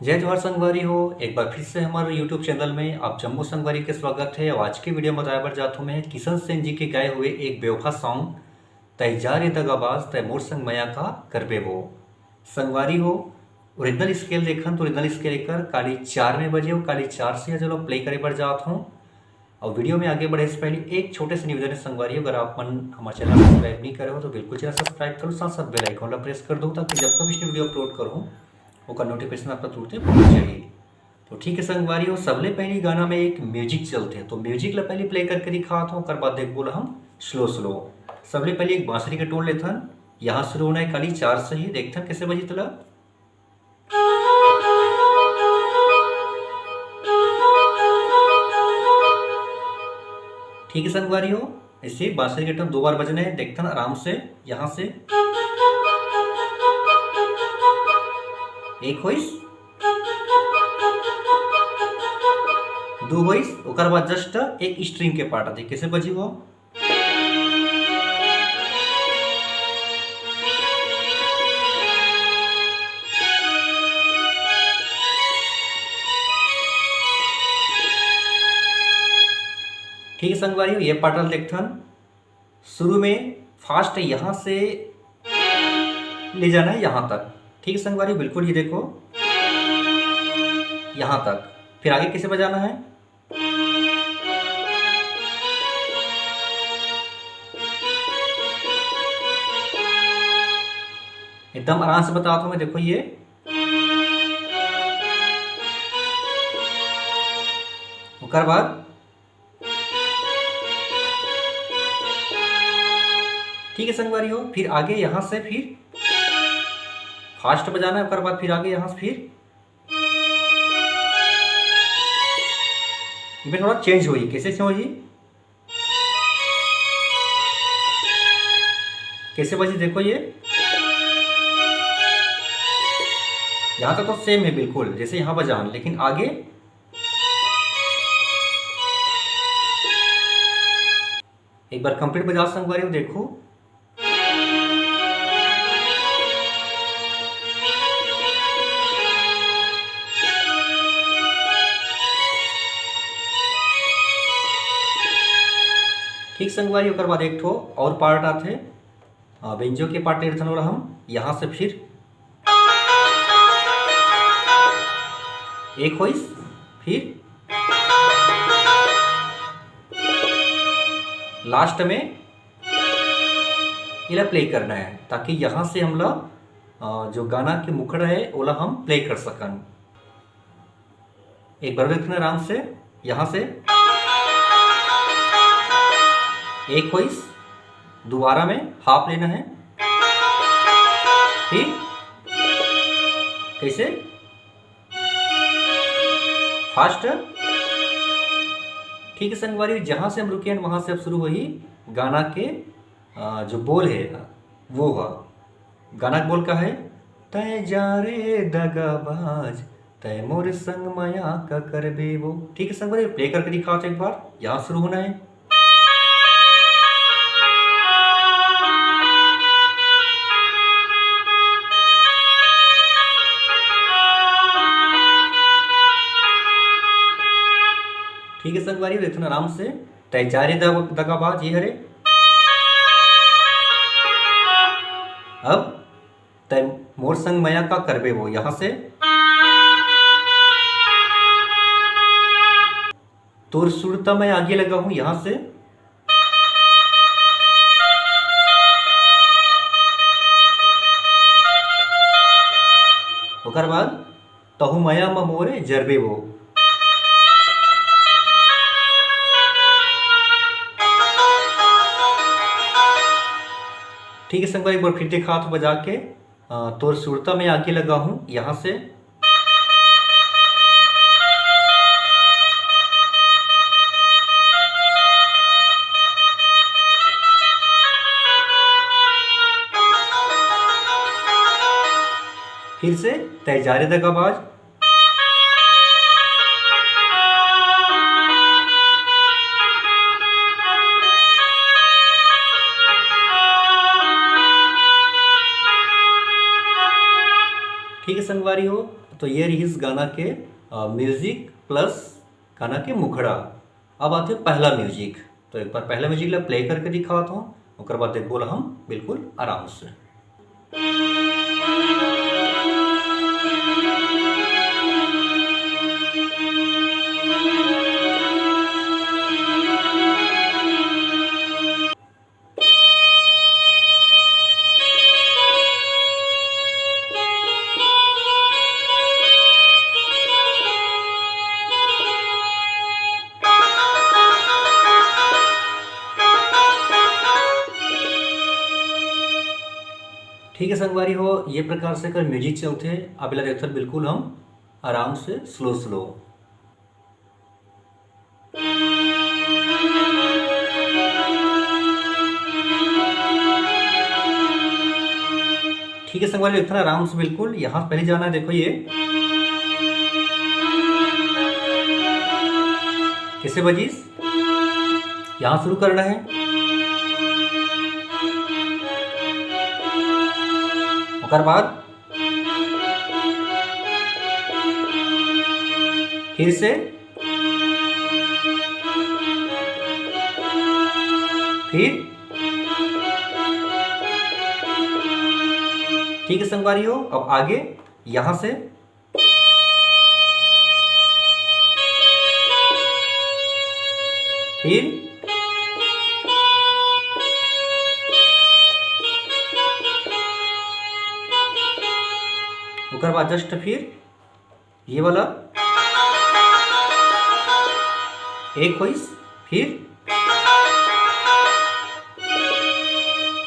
जय जवाहर संगवारी हो। एक बार फिर से हमारे YouTube चैनल में आप जम्मू संगवारी के स्वागत है। और आज की वीडियो में बताया जाता हूँ मैं किशन सेन जी के गाए हुए एक बेवफा सॉन्ग तय जा रे दगाबाज तय मोर संग मया का करबे वो संगवारी हो। ओरिजिनल स्केल देखन तो ओरिजिनल स्केल लेकर काली 4 में बजे हो, काली 4 से चलो प्ले करे पर जाता हूँ। और वीडियो में आगे बढ़े से पहले एक छोटे से निवेदन है संगवारी, अगर आप हमारे चैनल सब्सक्राइब नहीं करे हो तो बिल्कुल चैनल सब्सक्राइब करो, साथ साथ बेल आइकन प्रेस कर दो ताकि जब कभी इसने वीडियो अपलोड करूँ उसका नोटिफिकेशन आपका तुरंत पहुंच जाए। तो ठीक है संगवारी हो, सबले पहले गाना में एक म्यूजिक चलते हैं तो म्यूजिक ला पहले प्ले करके दिखाता हूँ। कर बाद देख बोला हम स्लो स्लो। सबले पहले एक बांसुरी के टोन लेथन, यहाँ शुरू होना है काली 4 से ही। देखथन कैसे बजी तला। ठीक है संगवारी हो, ऐसे बांसुरी के टोन 2 बार बजने हैं। देखथन आराम से, यहाँ से एक होइस, 2 होइस, ओकर बाद जस्ट एक स्ट्रिंग के पार्ट आते कैसे बजी वो। ठीक है संगवारी हो, ये पार्टल देखथन शुरू में फास्ट यहाँ से ले जाना है यहाँ तक। ठीक है संगवारी, बिल्कुल ये देखो यहाँ तक। फिर आगे कैसे बजाना है। एकदम आराम से बताता हूँ मैं, देखो ये उसके बाद ठीक है संगवारी हो। फिर आगे यहाँ से फिर फास्ट बजाना है, उसके बाद फिर आगे यहाँ से फिर इसमें थोड़ा चेंज हुई। कैसे चेंज हुई, कैसे बजी देखो ये। यहाँ तक तो सेम है बिल्कुल जैसे यहाँ बजान, लेकिन आगे एक बार कंप्लीट बजा संगवारी हो देखो। ठीक संगवारी, ओकर बाद एक ठो और पार्ट आते बेंजो के पार्ट लेथन और हम यहाँ से फिर एक होइस, फिर लास्ट में इला प्ले करना है ताकि यहाँ से हम लोग जो गाना के मुखड़ा है ओला हम प्ले कर सकन। एक बार देखना आराम से, यहाँ से एक होइस, दोबारा में हाफ लेना है, फिर कैसे फास्ट। ठीक है संगवारी, जहां से हम रुके हैं वहां से अब शुरू हुई गाना के जो बोल है वो है। गाना का बोल का है तय जा रे दगाबाज तय मोर संग माया का करबे वो। ठीक है संगवारी, प्ले करके दिखाओ एक बार। यहाँ शुरू होना है, ठीक है संगवारी इतना आराम से तय जा रे दगाबाज ये हरे। अब तय मोर संग माया का करबे वो, यहाँ से तोर सुरता मैं आगे लगा हूं, यहाँ से ओकर बाद तहु माया म मोरे जरबे वो। ठीक है संगवारी, एक बार फिर देखा तो बजा के तोर सुरता में आगे लगा हूं, यहाँ से फिर से तय जा रे दगाबाज। ठीक है संगवारी हो, तो ये रही इस गाना के म्यूजिक प्लस गाना के मुखड़ा। अब आते पहला म्यूजिक, तो एक बार पहला म्यूजिक ला प्ले करके दिखाता हूँ, उसके बाद देख बोला हम बिल्कुल आराम से। ठीक है संगवारी हो, ये प्रकार से कर म्यूजिक चलते अब ला देखते बिल्कुल हम आराम से स्लो स्लो। ठीक है संगवारी, देखते आराम से बिल्कुल। यहाँ पहले जाना है, देखो ये कैसे बजीस, यहाँ शुरू करना है, उसके बाद फिर से, फिर ठीक है संगवारी हो। अब आगे यहां से फिर उसके बाद जस्ट फिर ये वाला एक वॉइस, फिर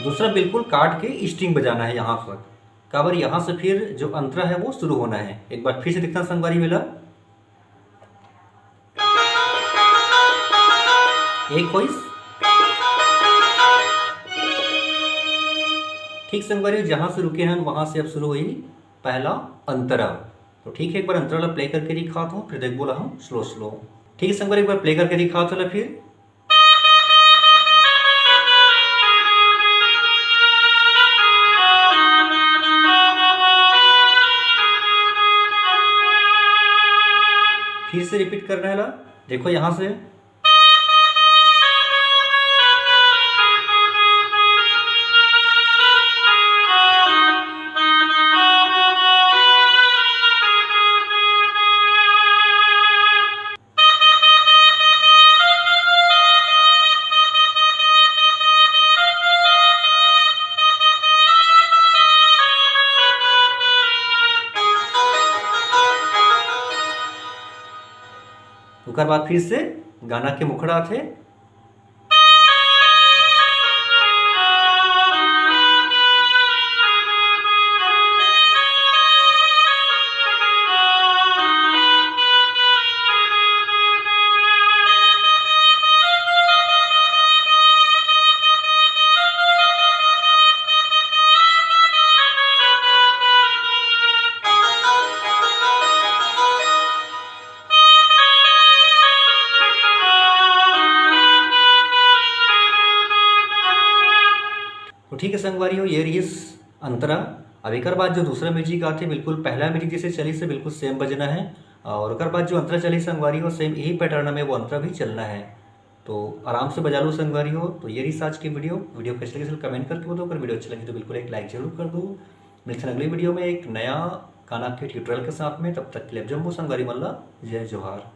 दूसरा बिल्कुल काट के स्ट्रिंग बजाना है यहाँ पर। काबर यहाँ से फिर जो अंतरा है वो शुरू होना है। एक बार फिर से दिखना संगवारी वाला एक वॉइस, ठीक संगवारी जहां से रुके हैं वहां से अब शुरू हुई पहला अंतरा। तो ठीक है, एक बार अंतरा प्ले करके दिखाता हूँ, फिर देख बोला हम स्लो स्लो। ठीक है संगवारी, एक बार प्ले करके दिखाता हूँ फिर। फिर से रिपीट करना है ना, देखो यहां से उसके बाद फिर से गाना के मुखड़ा थे। तो ठीक है संगवारी हो, ये रही अंतरा। अब एक बाद जो दूसरा म्यूजिक आते बिल्कुल पहला म्यूजिक जैसे चली से बिल्कुल सेम बजना है, और एक बाद जो अंतरा चली संगवारी हो सेम यही पैटर्न में वो अंतरा भी चलना है। तो आराम से बजा लो संगवारी हो। तो ये रही आज की वीडियो कैसे लगे कमेंट करके बताओ। अगर वीडियो अच्छी लगी तो बिल्कुल एक लाइक जरूर कर दो। मिलते हैं अगली वीडियो में एक नया गाना के ट्यूटोरियल के साथ में। तब तक के लिए जम्मू संगवारी मल्ला, जय जोहार।